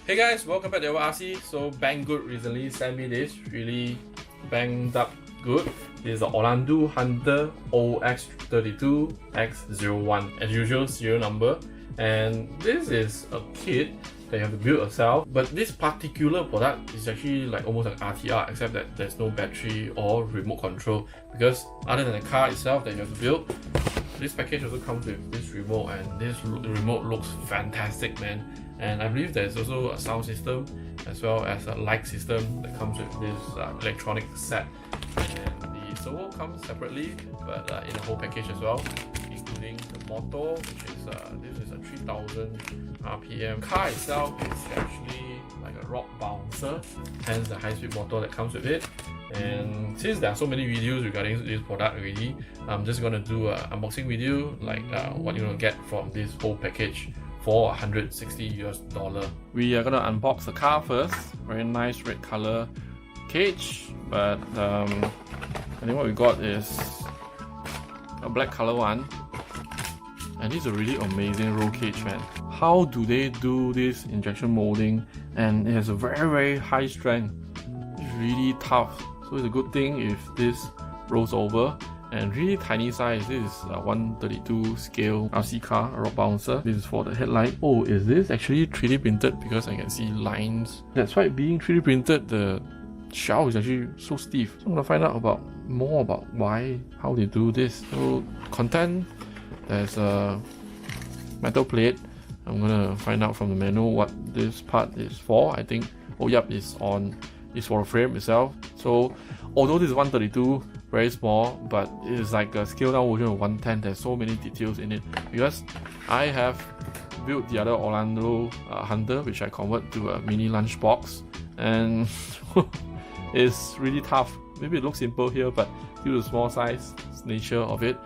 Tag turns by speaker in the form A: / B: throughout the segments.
A: Hey guys, welcome back to RC. So Banggood recently sent me this really banged up good. This is the Orlandoo Hunter OH32X01, as usual serial number, and this is a kit that you have to build yourself. But this particular product is actually like almost like RTR, except that there's no battery or remote control, because other than the car itself that you have to build, this package also comes with this remote, and this remote looks fantastic, man. And I believe there's also a sound system as well as a light system that comes with this electronic set. And the servo comes separately, but in the whole package as well, including the motor, which is this is a 3000 RPM. Car itself is actually like a rock bouncer, hence the high-speed motor that comes with it. And since there are so many videos regarding this product already, I'm just gonna do an unboxing video like what you're gonna get from this whole package for $160. We are gonna unbox the car first. Very nice red color cage, but I think what we got is a black color one, and this is a really amazing roll cage, man. How do they do this injection molding? And it has a very high strength. It's really tough, so it's a good thing if this rolls over. And really tiny size. This is a 132 scale RC car, a rock bouncer. This is for the headlight. Oh, is this actually 3D printed? Because I can see lines. That's right, being 3D printed, the shell is actually so stiff. So I'm gonna find out more about how they do this. So content, there's a metal plate. I'm gonna find out from the manual what this part is for. I think, oh yep, it's for the frame itself. So although this is 132, very small, but it is like a scaled down version of 110. There's so many details in it, because I have built the other Orlandoo Hunter, which I convert to a mini lunchbox, and it's really tough. Maybe it looks simple here, but due to the small size nature of it,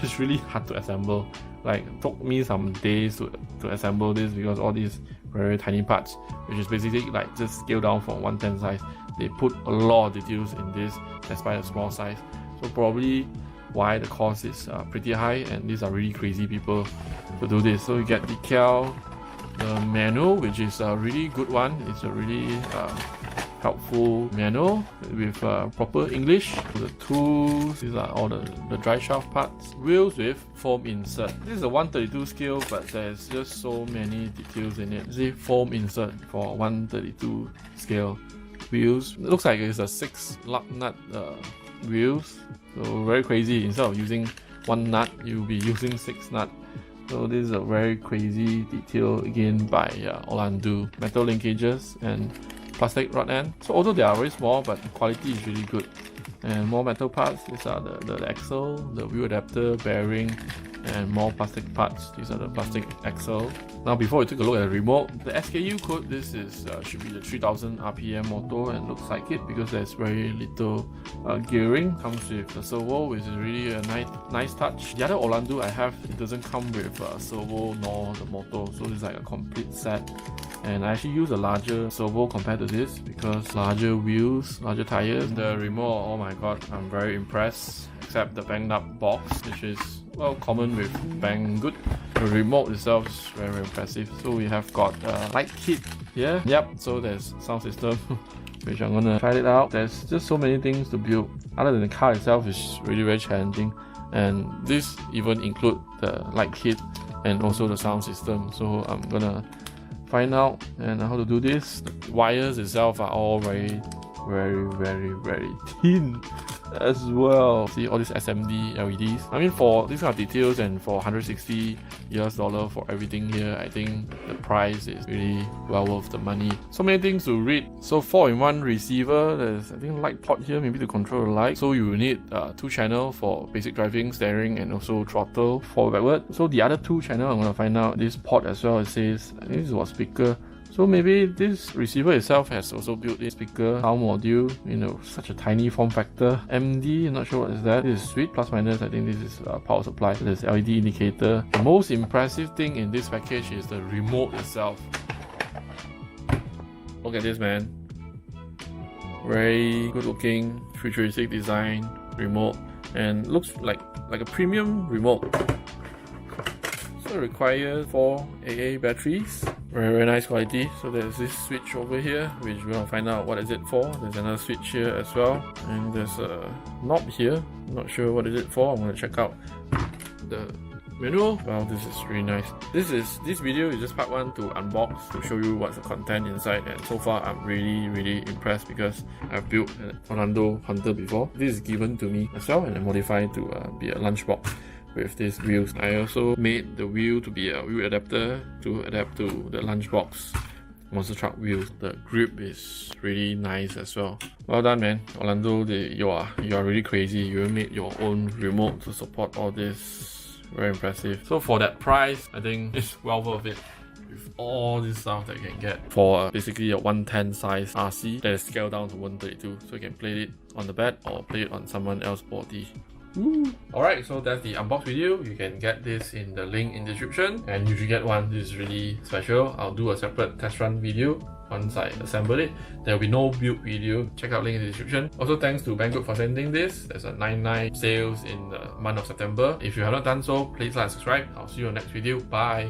A: it's really hard to assemble. Like, it took me some days to assemble this, because all these very tiny parts, which is basically like just scaled down from 110 size. They put a lot of details in this despite the small size, so probably why the cost is pretty high, and these are really crazy people to do this. So you get decal, the manual, which is a really good one. It's a really helpful manual with proper English. The tools, these are all the dry shaft parts. Wheels with foam insert. This is a 132 scale, but there's just so many details in it. See, foam insert for 132 scale. Wheels, it looks like it's a 6 lug nut wheels, so very crazy. Instead of using 1 nut, you'll be using 6 nut. So this is a very crazy detail again by Orlandoo. Metal linkages and plastic rod end. So although they are very small, but the quality is really good. And more metal parts. These are the axle, the wheel adapter, bearing, and more plastic parts. These are the plastic axle. Now, before we take a look at the remote, the SKU code, this is should be the 3000 RPM motor, and looks like it because there's very little gearing. Comes with the servo, which is really a nice touch. The other Orlandoo I have, it doesn't come with servo nor the motor, so it's like a complete set. And I actually use a larger servo compared to this, because larger wheels, larger tires. The remote, oh my god, I'm very impressed. Except the banged up box, which is, well, common with Banggood. The remote itself is very impressive. So we have got a light kit here. Yep, so there's sound system, which I'm gonna try it out. There's just so many things to build. Other than the car itself is really very challenging. And this even include the light kit and also the sound system. So I'm gonna find out and how to do this. The wires itself are all very thin as well. See all these SMD LEDs. I mean, for these kind of details and for $160 for everything here, I think the price is really well worth the money. So many things to read. So 4-in-1 receiver. There's, I think, light port here, maybe to control the light. So you will need 2 channel for basic driving, steering, and also throttle forward backward. So the other 2 channel, I'm gonna find out this port as well. It says, I think this is what speaker. So maybe this receiver itself has also built in speaker sound module, such a tiny form factor. MD, I'm not sure what is that. This is switch, plus minus, I think this is power supply. There's LED indicator. The most impressive thing in this package is the remote itself. Look at this, man. Very good looking, futuristic design remote, and looks like a premium remote. So it requires 4 AA batteries. Very nice quality. So there's this switch over here, which we're gonna find out what is it for. There's another switch here as well, and there's a knob here. Not sure what is it for. I'm gonna check out the manual. Wow, this is really nice. This video is just part 1 to unbox, to show you what's the content inside, and so far I'm really impressed because I've built an Orlandoo Hunter before. This is given to me as well, and I modified to be a lunchbox with these wheels. I also made the wheel to be a wheel adapter to adapt to the lunchbox monster truck wheels. The grip is really nice as well. Well done, man. Orlandoo, you are really crazy. You made your own remote to support all this. Very impressive. So for that price, I think it's well worth it. With all this stuff that you can get for basically a 110 size RC that is scaled down to 132, so you can play it on the bed or play it on someone else's body. Alright, so that's the unbox video. You can get this in the link in the description, and you should get one. This is really special. I'll do a separate test run video once I assemble it. There will be no build video. Check out link in the description. Also, thanks to Banggood for sending this. There's a 99 sales in the month of September. If you have not done so, please like and subscribe. I'll see you on the next video. Bye.